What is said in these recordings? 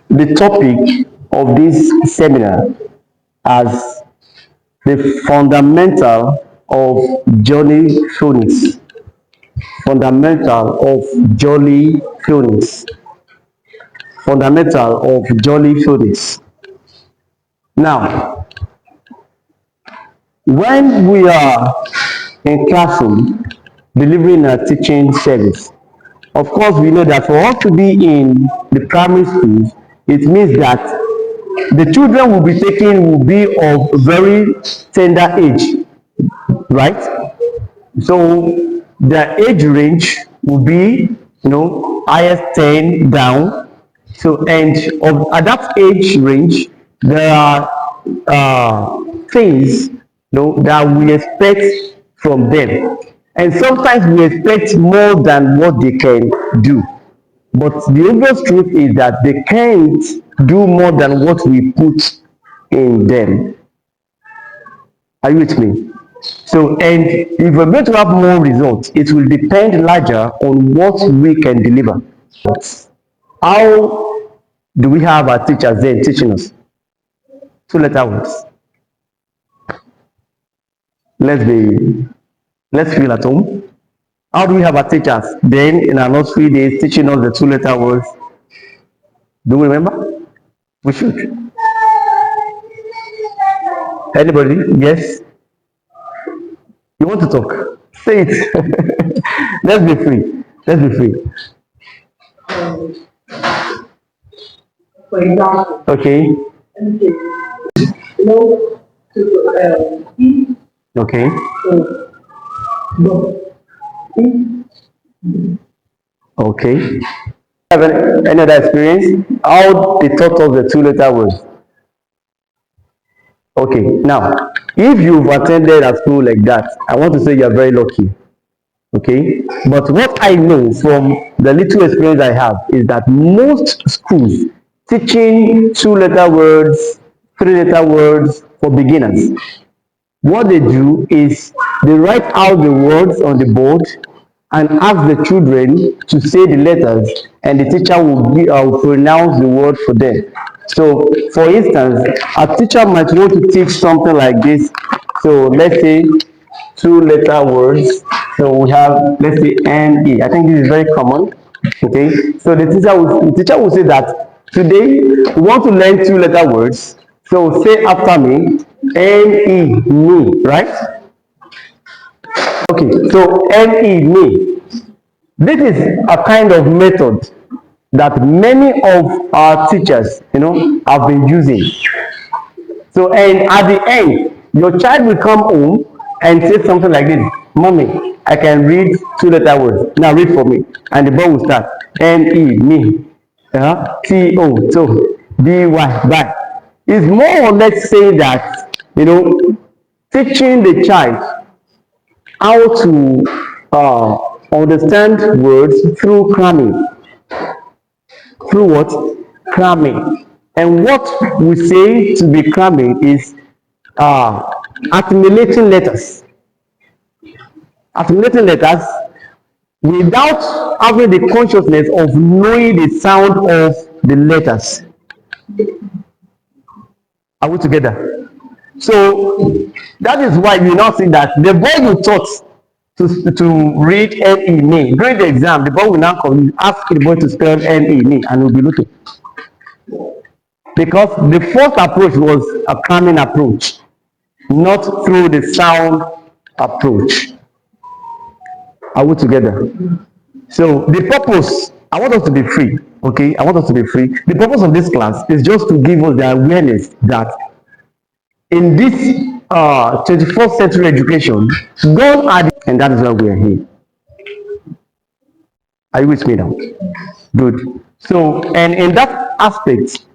the topic of this seminar as the fundamental of Jolly Phonics. Fundamental of Jolly Phonics. Fundamental of Jolly Phonics. Now, when we are in classroom delivering a teaching service, of course, we know that for us to be in the primary schools, it means that the children will be taken will be of very tender age, right? So the age range will be, highest 10 down. So, and at that age range, there are things, that we expect from them. And sometimes we expect more than what they can do. But the obvious truth is that they can't do more than what we put in them. Are you with me? So, and if we're going to have more results, it will depend larger on what we can deliver. How do we have our teachers then teaching us? Two letter words. Let's feel at home. How do we have our teachers then in our nursery days teaching us the two letter words? Do we remember? We should. Anybody? Yes? You want to talk? Say it. Let's be free. Let's be free. For example, Okay. no to eat, Okay. no, Okay. Have any other experience? How they taught us the two letter words? Okay. Now, if you've attended a school like that, I want to say you're very lucky. Okay. But what I know from the little experience I have is that most schools teaching two letter words, three letter words for beginners. What they do is they write out the words on the board and ask the children to say the letters, and the teacher will pronounce the word for them. So, for instance, a teacher might want to teach something like this. So, let's say two letter words. So, we have, let's say, NE. I think this is very common. Okay. So, the teacher will say that today we want to learn two letter words. So, say after me, NE, me, right? Okay, so NE, me. This is a kind of method that many of our teachers, have been using. So, and at the end, your child will come home and say something like this: Mommy, I can read two letter words. Now read for me. And the boy will start. NE, me. TO, so. BY, by. It's more or less saying that, teaching the child how to understand words through cramming. Through what? Cramming. And what we say to be cramming is accumulating letters. Accumulating letters without having the consciousness of knowing the sound of the letters. Are we together? So that is why you now see that the boy you taught to read NE me during the exam, the boy will now come ask the boy to spell NE me, and will be looking. Because the first approach was a cramming approach, not through the sound approach. Are we together? So the purpose, I want us to be free. Okay, I want us to be free. The purpose of this class is just to give us the awareness that in this 21st century education, gone are and that is why we are here. Are you with me now? Good. So, and in that aspect,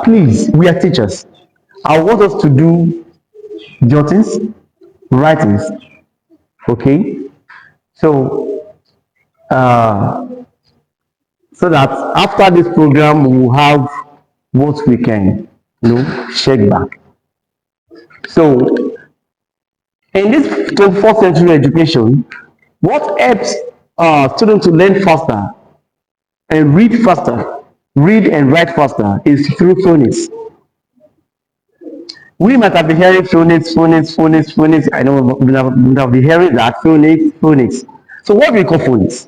please, we are teachers. I want us to do jottings, writings. Okay? So, so that after this program, we will have what we can, check back. So, in this 21st century education, what helps students to learn faster and read faster read and write faster is through phonics. We might have been hearing phonics, phonics, phonics, phonics. I know we have been hearing that phonics, phonics. So what do we call phonics?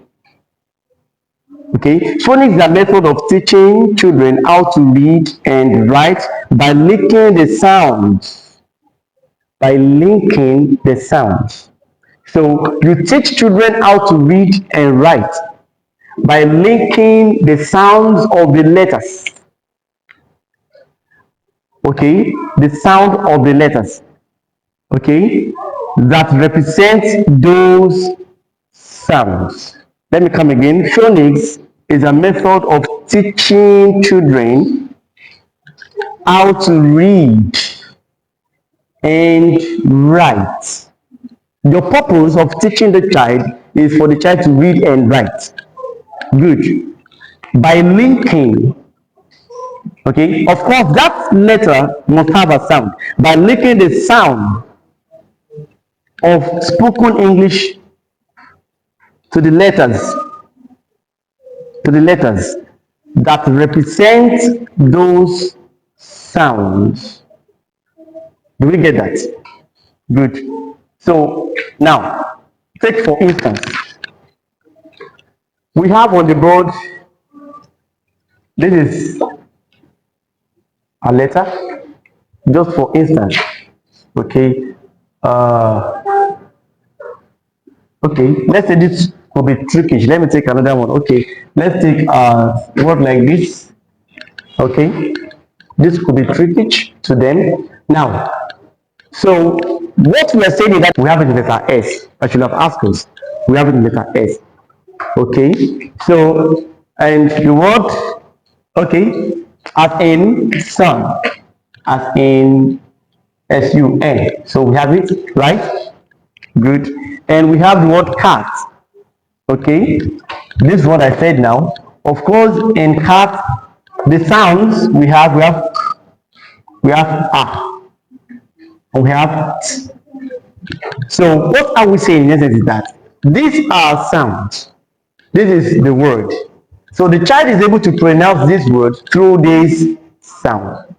Okay, phonics is a method of teaching children how to read and write by linking the sounds. By linking the sounds. So you teach children how to read and write by linking the sounds of the letters. Okay, the sound of the letters. Okay, that represent those sounds. Let me come again. Phonics is a method of teaching children how to read and write. The purpose of teaching the child is for the child to read and write. Good. By linking, okay, of course, that letter must have a sound. By linking the sound of spoken English to the letters, to the letters that represent those sounds. Do we get that? Good. So now, take for instance, we have on the board, this is a letter, just for instance, okay. Okay, let's say this will be trickish. Let me take another one. Okay, let's take a word like this. Okay, this could be trickish to them. Now, so what we are saying is that we have it in letter S. I should have asked us. We have it in letter S. Okay, so and the word, okay, as in sun, as in sun. So we have it, right? Good. And we have the word cat. Okay, this is what I said now. Of course, in cat, the sounds we have a, and we have t. So what are we saying in essence is that these are sounds. This is the word. So the child is able to pronounce this word through this sound.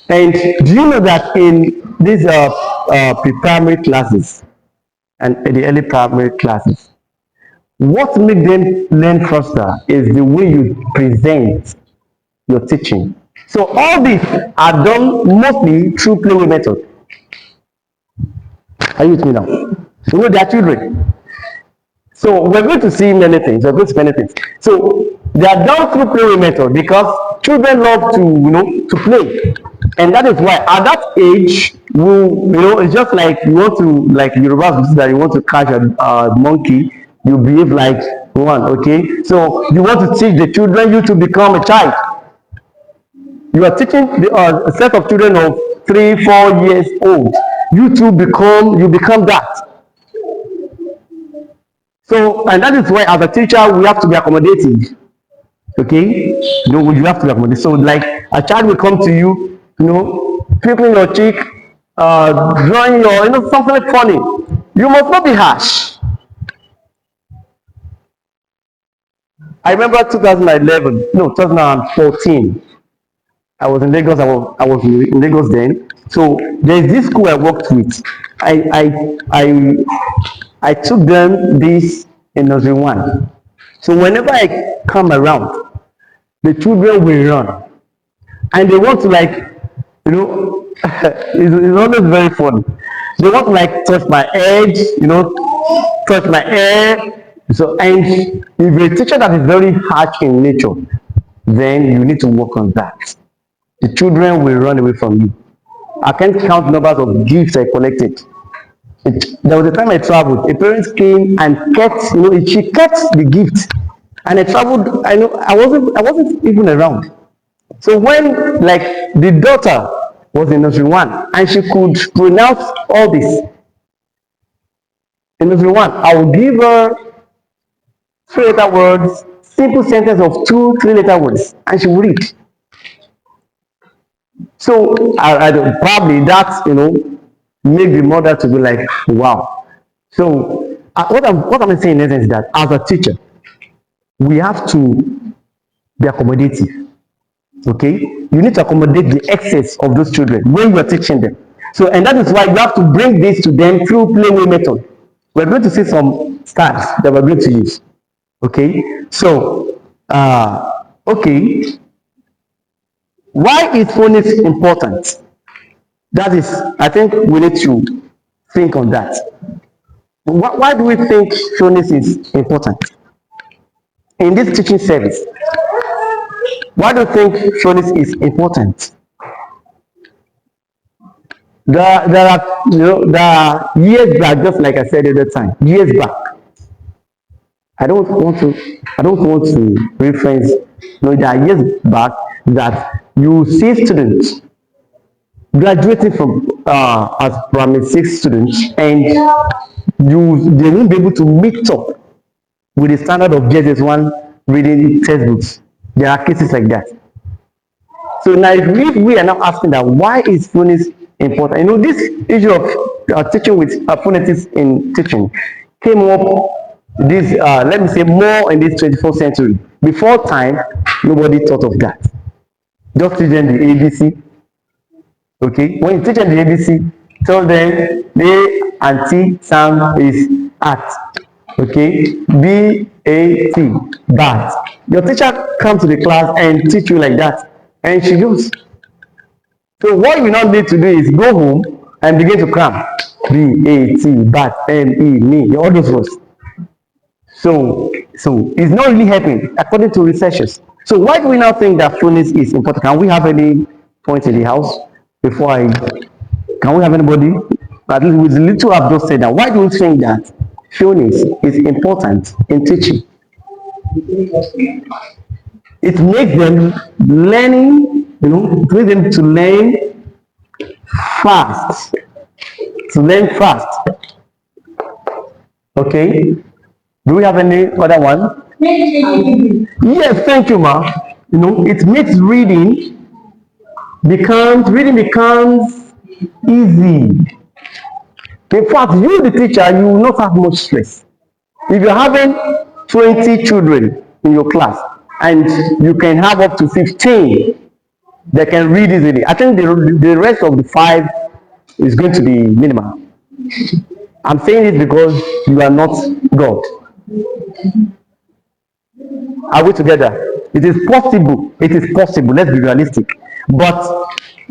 And do you know that in these pre-primary classes and in the early primary classes, what makes them learn faster is the way you present your teaching. So all these are done mostly through playing method. Are you with me now? So they are children. So we're going to see many things. We're going to see many things. So they are done through playing method because children love to to play, and that is why at that age, it's just like you want to like Yoruba that you want to catch a monkey, you behave like one. Okay, so you want to teach the children you to become a child. You are teaching a set of children of 3, 4 years old. You become that. So, and that is why as a teacher, we have to be accommodating. Okay? You have to be accommodating. So, like a child will come to you, twinkling your cheek, drawing your, something funny. You must not be harsh. I remember 2011, no, 2014. I was in Lagos. I was in Lagos then. So there's this school I worked with. I took them this in nursery one. So whenever I come around, the children will run, and they want to it's always very fun. They want to touch my head, touch my hair. So and if a teacher that is very harsh in nature, then you need to work on that. The children will run away from you. I can't count numbers of gifts I collected. There was a time I traveled. A parent came and kept, she kept the gift. And I traveled. I wasn't even around. So when the daughter was in nursery one and she could pronounce all this in nursery one, I would give her 3 letter words, simple sentence of 2, 3 letter words, and she would read. So I probably that make the mother to be like, wow. So what am I saying in essence is that as a teacher, we have to be accommodative. Okay, you need to accommodate the excess of those children when you are teaching them. So, and that is why you have to bring this to them through playway method. We're going to see some styles that we're going to use. Okay, so okay, why is phonics important? That is, I think we need to think on that. Why do we think phonics is important in this teaching service? Why do you think phonics is important? There are, there are years back, just like I said at the time, years back. I don't want to reference, there are years back that you see students graduating from as primary six students, and they won't be able to meet up with the standard of JS1 reading textbooks. There are cases like that. So now, if we are now asking that, why is phonics important? This issue of teaching with phonetics in teaching came up this, let me say, more in this 21st century. Before time, nobody thought of that. Just teaching the ABC. Okay, when you teach them the ABC, tell them the and T sound is at. Okay, B-A-T, bat. Your teacher comes to the class and teach you like that, and she goes. So what you now need to do is go home and begin to cram. B-A-T, bat, M-E, me, all those words. So it's not really helping according to researchers. So why do we now think that phonics is important? Can we have any points in the house before can we have anybody? At least with the little I've just said that, why do you think that phonics is important in teaching? It makes them learning, it makes them to learn fast. To learn fast. Okay. Do we have any other one? Yes, thank you, ma. It makes reading becomes easy. In fact, you, the teacher, you will not have much stress. If you're having 20 children in your class and you can have up to 15 that can read easily, I think the rest of the 5 is going to be minimal. I'm saying it because you are not God. Are we together? It is possible. It is possible. Let's be realistic. But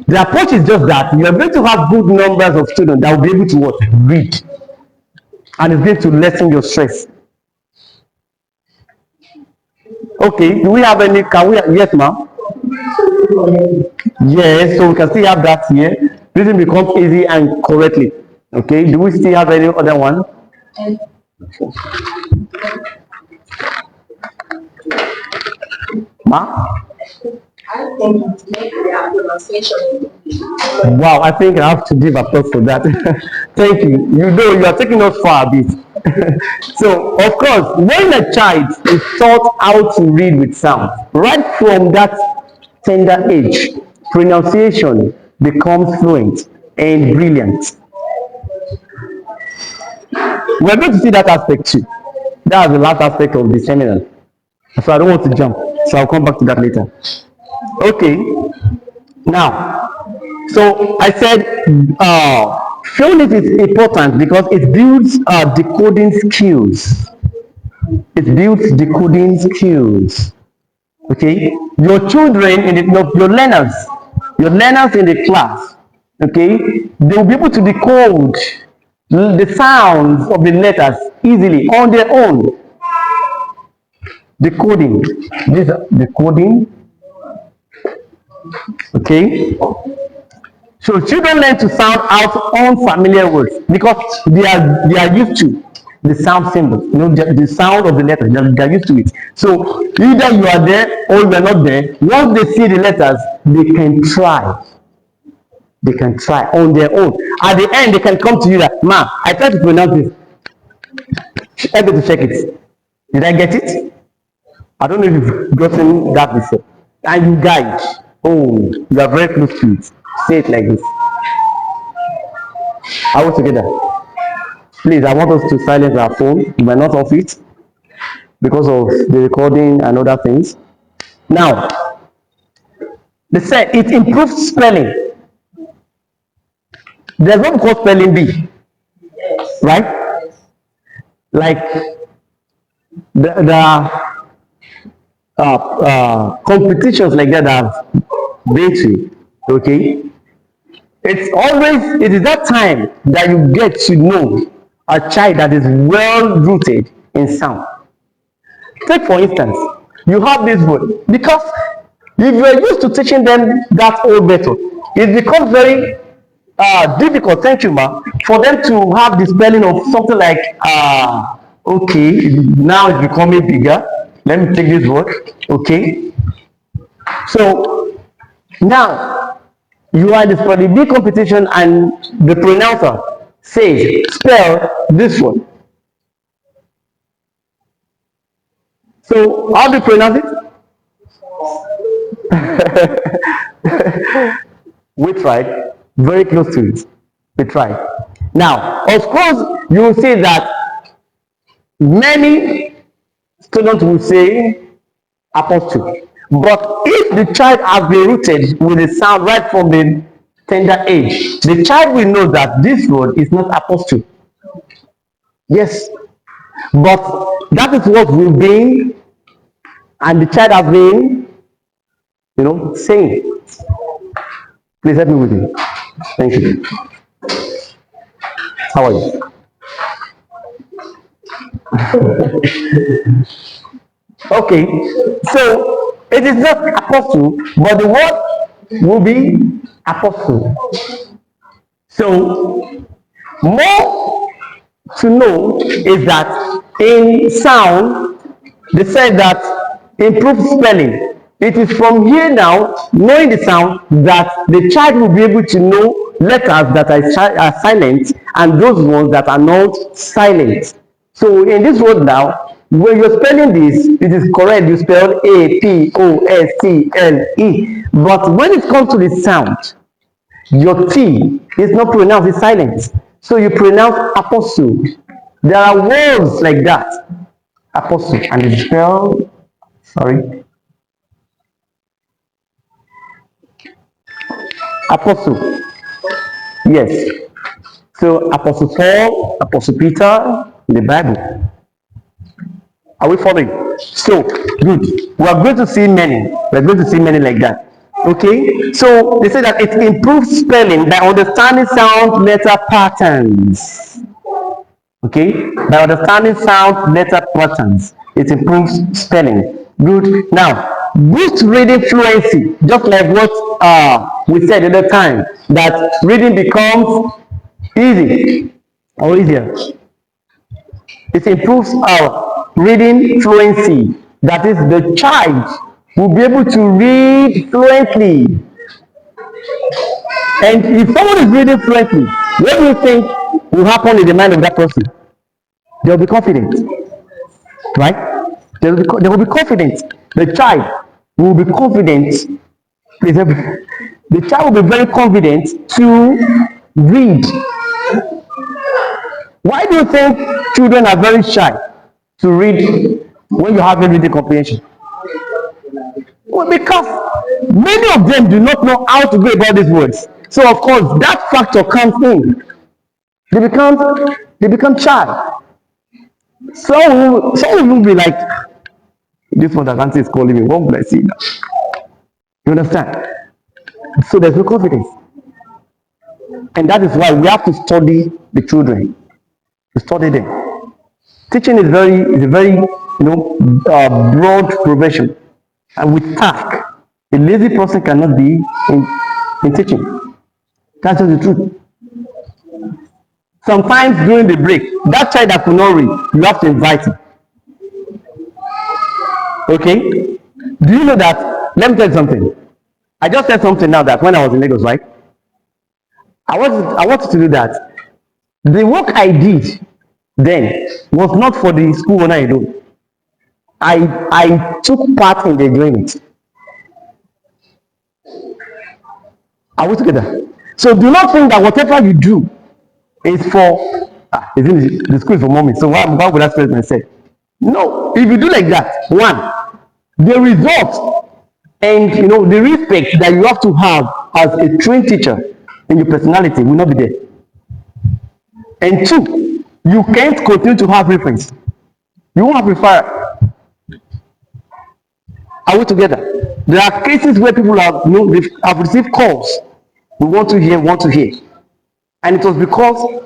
the approach is just that you are going to have good numbers of students that will be able to what? Read. And it's going to lessen your stress. Okay, do we have any? Yes, ma'am? Yes, so we can still have that here. Reading becomes easy and correctly. Okay, do we still have any other one? Ma? I think it makes their pronunciation. Wow, I think I have to give applause for that. Thank you. You are taking us far a bit. So, of course, when a child is taught how to read with sound, right from that tender age, pronunciation becomes fluent and brilliant. We're going to see that aspect too. That's the last aspect of the seminar. So I don't want to jump. So I'll come back to that later. Okay. Now, so I said phonics is important because it builds decoding skills. It builds decoding skills. Okay, your children your learners in the class. Okay, they will be able to decode the sounds of the letters easily on their own. Decoding. This decoding. Okay. So children learn to sound out unfamiliar words because they are used to the sound symbols, the sound of the letters. They are used to it. So either you are there or you are not there. Once they see the letters, they can try. They can try on their own. At the end, they can come to you that, "Ma, I tried to pronounce this. Help me to check it. Did I get it?" I don't know if you've gotten that before. And you guide. Oh, you are very close to it. Say it like this. Are we together? Please, I want us to silence our phone. We might not off it. because of the recording and other things. Now, they said it improves spelling. There's what we call spelling bee, Yes. right? Yes. Like the competitions like that I've been to, okay? It is that time that you get to know a child that is well rooted in sound. Take for instance, you have this word because if you are used to teaching them that old method, it becomes very difficult, thank you, ma, for them to have the spelling of something like okay, now it's becoming bigger. Let me take this word, okay. So now you are in the spelling bee competition and the pronouncer says spell this one. So how do you pronounce it? We tried, very close to it. We tried. Now, of course, you will see that many students will say apostle. But if the child has been rooted with the sound right from the tender age, the child will know that this word is not apostle. Yes, but that is what we've been, and the child has been, saying. Please help me with it. Thank you. How are you? Okay, so it is not apostle, but the word will be apostle. So, more to know is that in sound, they said that improved spelling. It is from here now, knowing the sound, that the child will be able to know letters that are silent and those ones that are not silent. So in this word now, when you're spelling this, it is correct. You spell Apostle. But when it comes to the sound, your T is not pronounced, it's silent. So you pronounce apostle. There are words like that. Apostle. And it's spelled, sorry, apostle. Yes. So Apostle Paul, Apostle Peter, in the Bible. Are we following? So, good. We are going to see many. We are going to see many like that. Okay? So, they say that it improves spelling by understanding sound letter patterns. Okay? By understanding sound letter patterns, it improves spelling. Good. Now, boost reading fluency, just like what we said at the time, that reading becomes easy or easier. It improves our reading fluency. That is, the child will be able to read fluently. And if someone is reading fluently, what do you think will happen in the mind of that person? They will be confident, right? They will be confident. The child will be confident. The child will be very confident to read. Why do you think children are very shy to read when you have a reading comprehension? Well, because many of them do not know how to go about these words. So of course that factor comes in. They become shy. Some will be like, this one that auntie is calling me, what will I see now? You understand? So there's no confidence. And that is why we have to study the children. To study them. Teaching is a very broad profession, and with task, a lazy person cannot be in teaching. That's just the truth. Sometimes during the break, that child that could not read, you have to invite him. Okay? Do you know that? Let me tell you something. I just said something now that when I was in Lagos, right? I wanted to do that. The work I did then was not for the school owner alone. I took part in the agreement. Are we together? So do not think that whatever you do is for is in the school is for mommy. So why would I spread myself? No, if you do like that, one, the result and the respect that you have to have as a trained teacher in your personality will not be there. And two, you can't continue to have reference. You won't have referral. Are we together? There are cases where people have received calls. We want to hear. And it was because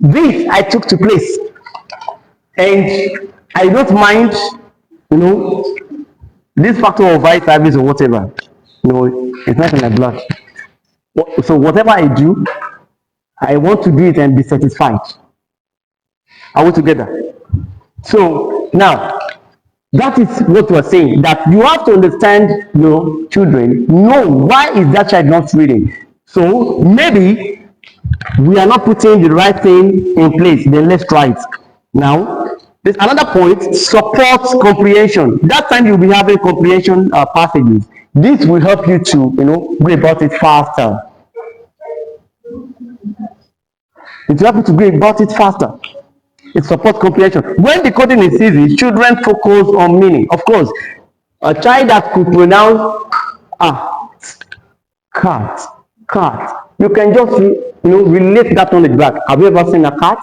this I took to place. And I don't mind, you know, this factor of eye service or whatever. It's not in my blood. So whatever I do, I want to do it and be satisfied. Are we together? So now, that is what we're saying, that you have to understand your children, know why is that child not reading. So maybe we are not putting the right thing in place, then let's try it. Now, there's another point, support comprehension. That time you'll be having comprehension passages. This will help you to, go about it faster. It will help you to go about it faster. It supports comprehension. When the coding is easy, children focus on meaning. Of course, a child that could pronounce cat, cat, you can just relate that knowledge back. Have you ever seen a cat?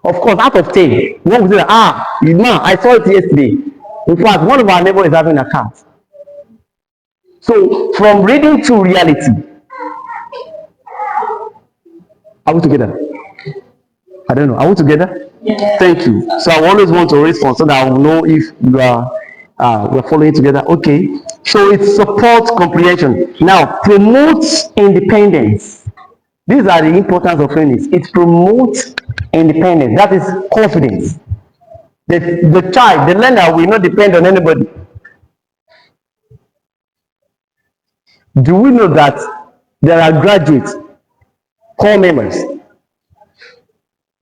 Of course, out of 10, one will say, I saw it yesterday. In fact, one of our neighbors is having a cat. So, from reading to reality, are we together? I don't know. Are we together? Yeah. Thank you. So I always want to respond so that I will know if you are we're following together. Okay. So it supports comprehension. Now promotes independence. These are the importance of Phonics. It promotes independence. That is confidence. The child, the learner will not depend on anybody. Do we know that there are graduates, core members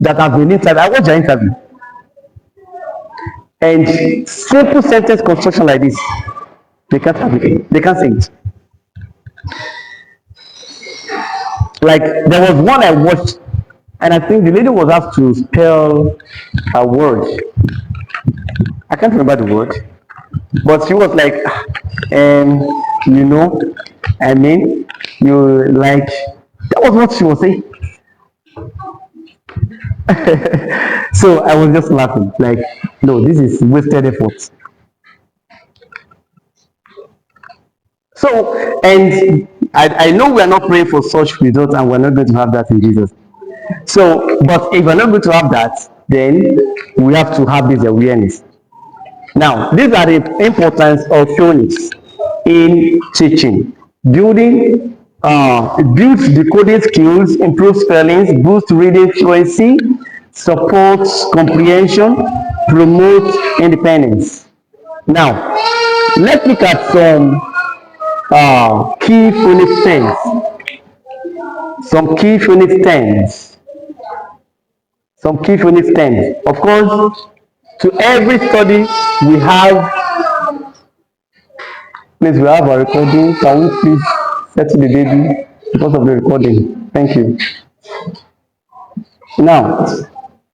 that have been interviewed? I watched their interview. And simple sentence construction like this, they can't have it. They can't say it. Like there was one I watched, and I think the lady was asked to spell a word. I can't remember the word, but she was like, I mean, you like. That was what she was saying. So I was just laughing, like, no, this is wasted effort. So, and I know we are not praying for such results, and we're not going to have that in Jesus. So, but if we're not going to have that, then we have to have this awareness. Now, these are the importance of Phonics in teaching. Building, builds decoding skills, improves spellings, boosts reading fluency, supports comprehension, promotes independence. Now, let's look at some key phonics terms. Some key phonics terms. Some key phonics terms. Of course, to every study we have. Please, we have a recording. Can we please settle the baby because of the recording? Thank you. Now,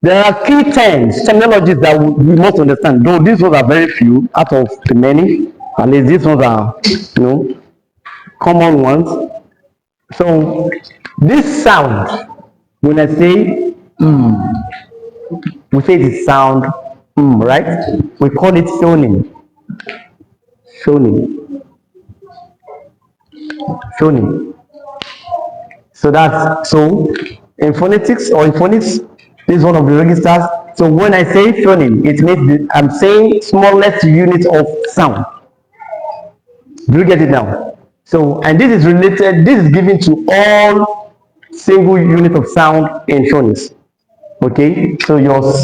there are key terms, terminologies that we must understand. Though these ones are very few out of the many, at least these ones are, common ones. So, this sound, when I say we say the sound right? We call it phoning. Phoning. Phoning. So in phonetics or in phonics, this is one of the registers. So when I say phoning, it means I'm saying smallest unit of sound. Do you get it now? So, and this is related, this is given to all single unit of sound in phonics. Okay, so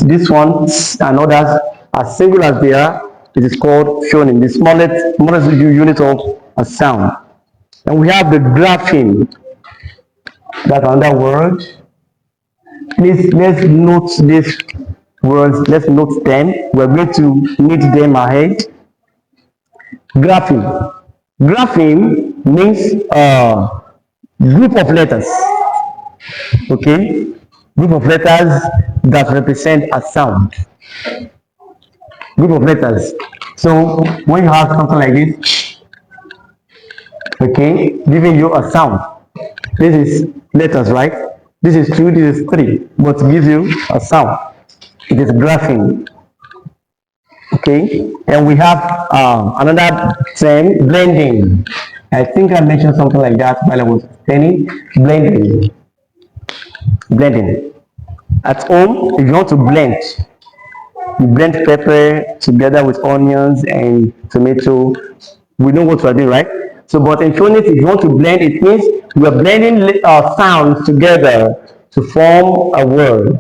this one and others, as single as they are, it is called phoning, the smallest unit of a sound. And we have the grapheme. That's another word. Please, let's note these words. Let's note them. We're going to need them ahead. Grapheme. Grapheme means group of letters. Okay? Group of letters that represent a sound. group of letters. So when you have something like this, okay, giving you a sound. This is letters, right? This is two, this is three, but gives you a sound. It is graphing. Okay, and we have another term, blending. I think I mentioned something like that while I was explaining blending. Blending. At home, if you want to blend, you blend pepper together with onions and tomato. We know what we're doing, right? So, but in Phonics, if you want to blend, it means we're blending sounds together to form a word.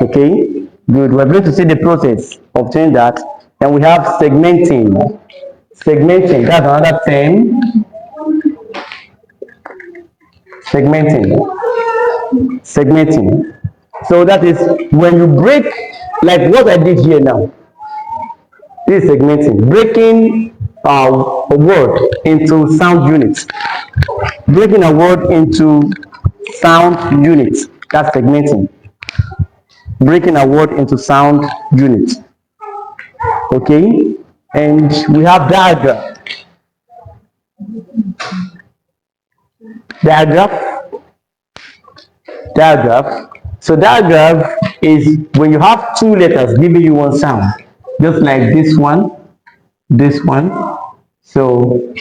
Okay, good. We're going to see the process of doing that. And we have segmenting. Segmenting, that's another term. Segmenting. Segmenting. So that is when you break, like what I did here now. This is segmenting, breaking a word into sound units. Breaking a word into sound units. That's segmenting. Breaking a word into sound units. Okay? And we have diagram. Diagram. Diagram. So diagram is when you have two letters giving you one sound. Just like this one, this one. So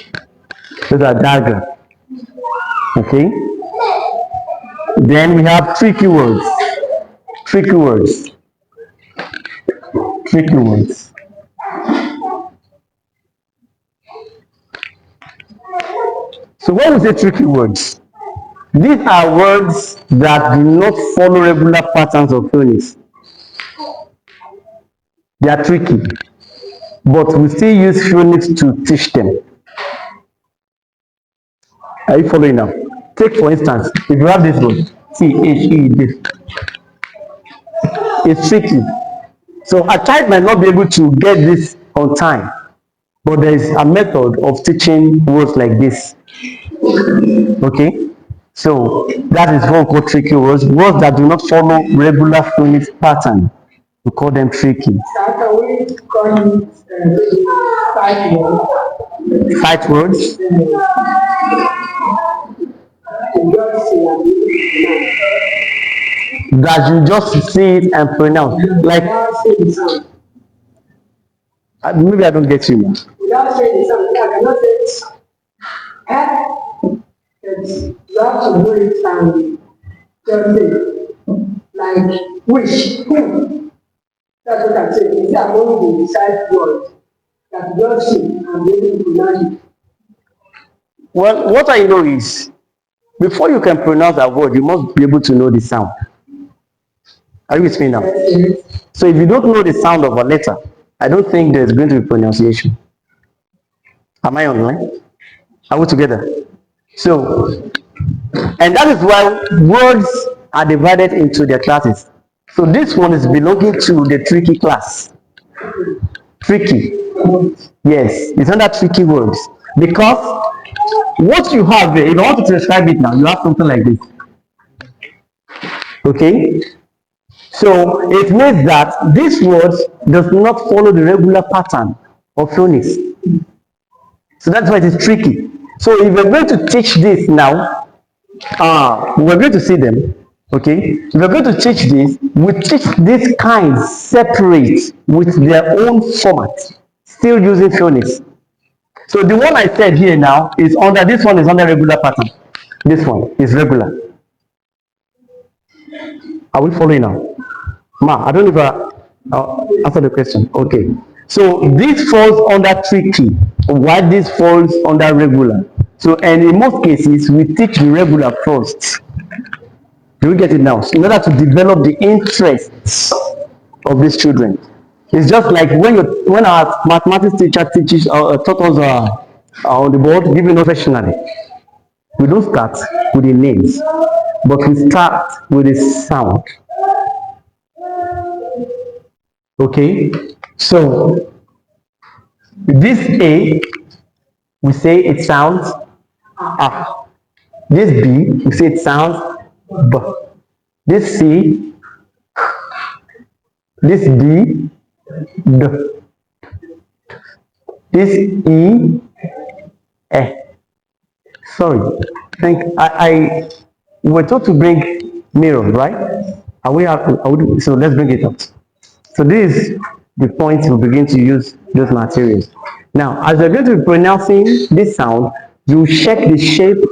those are diagram. Okay? Then we have tricky words. Tricky words. Tricky words. So when we say tricky words, these are words that do not follow regular patterns of phonics. They are tricky, but we still use phonics to teach them. Are you following now? Take for instance, if you have this word, T-H-E, this, it's tricky. So a child might not be able to get this on time, but there is a method of teaching words like this. Okay, so that is what we call tricky words. Words that do not follow regular phonics pattern, we call them tricky. Can we call it sight words? Sight words. That you just see it and pronounce. Like maybe I don't get you. Without saying something, I cannot say you have to know it and just say, like, wish, who. That's what I'm saying. These are only the sight words that you just see and be able to pronounce it. Well, what I know is before you can pronounce a word, you must be able to know the sound. Are you with me now? So if you don't know the sound of a letter, I don't think there's going to be pronunciation. Am I online? Are we together? So, and that is why words are divided into their classes. So this one is belonging to the tricky class. Tricky. Yes, it's under tricky words. Because what you have there, if I want to describe it now, you have something like this. Okay? So it means that this word does not follow the regular pattern of phonics. So that's why it is tricky. So if we're going to teach this now, we're going to see them. Okay, if we're going to teach this, we teach these kinds separate with their own format, still using phonics. So the one I said here now is under, this one is under regular pattern. This one is regular. Are we following now? Ma, I don't know if I answer the question. Okay. So this falls under tricky, while this falls under regular. So, and in most cases, we teach the regular first. Do you get it now? So in order to develop the interests of these children. It's just like when our mathematics teacher teaches taught us on the board, giving us professionally. We don't start with the names, but we start with the sound. Okay, so this A, we say it sounds A. This B, we say it sounds B. This C, this D, D. This E, eh. Sorry, I we're told to bring mirror, right? Are we have to, so let's bring it up. So this is the point we begin to use those materials. Now, as you're going to be pronouncing this sound, you check the shape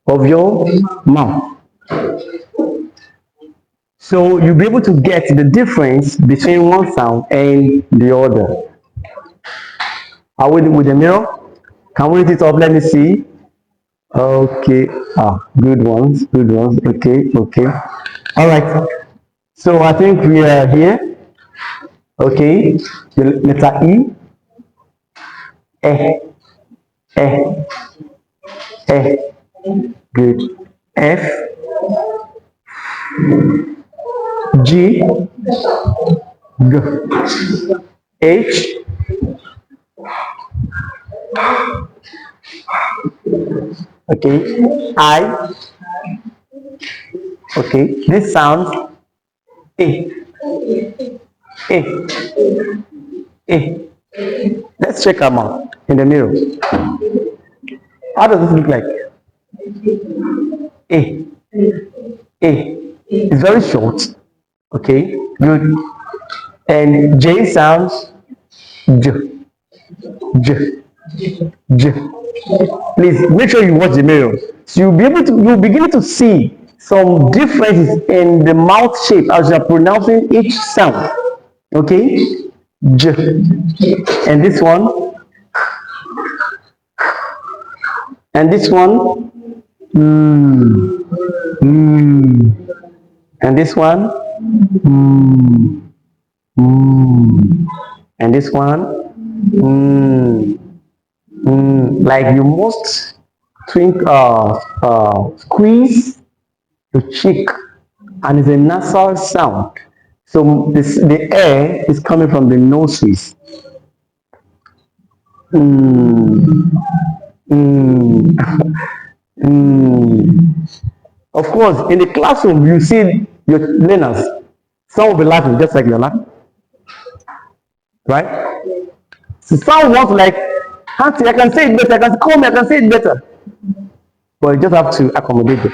of your mouth. So you'll be able to get the difference between one sound and the other. Are we with the mirror? Can we hit it up? Let me see. Okay. Good ones. Good ones. Okay. Okay. All right. So I think we are here. Okay. The letter E. Eh. Eh. Eh. Good. F. G. G. H. Okay. I. Okay. This sounds A. A. A. Let's check our mouth in the mirror. How does this look like? A. A. It's very short. Okay. Good. And J sounds J. J. J. Please make sure you watch the mirror. So you'll begin to see some differences in the mouth shape as you're pronouncing each sound. Okay? J. And this one, and this one, mm, mm, and this one, mm, mm, and this one, mm, like you must squeeze your cheek, and it's a nasal sound. So the air is coming from the noses. Mm, mm, mm. Of course, in the classroom, you see your learners. Some will be laughing just like you're laughing, right? So some want to like, Auntie, I can say it better. I can call me. I can say it better. But you just have to accommodate them.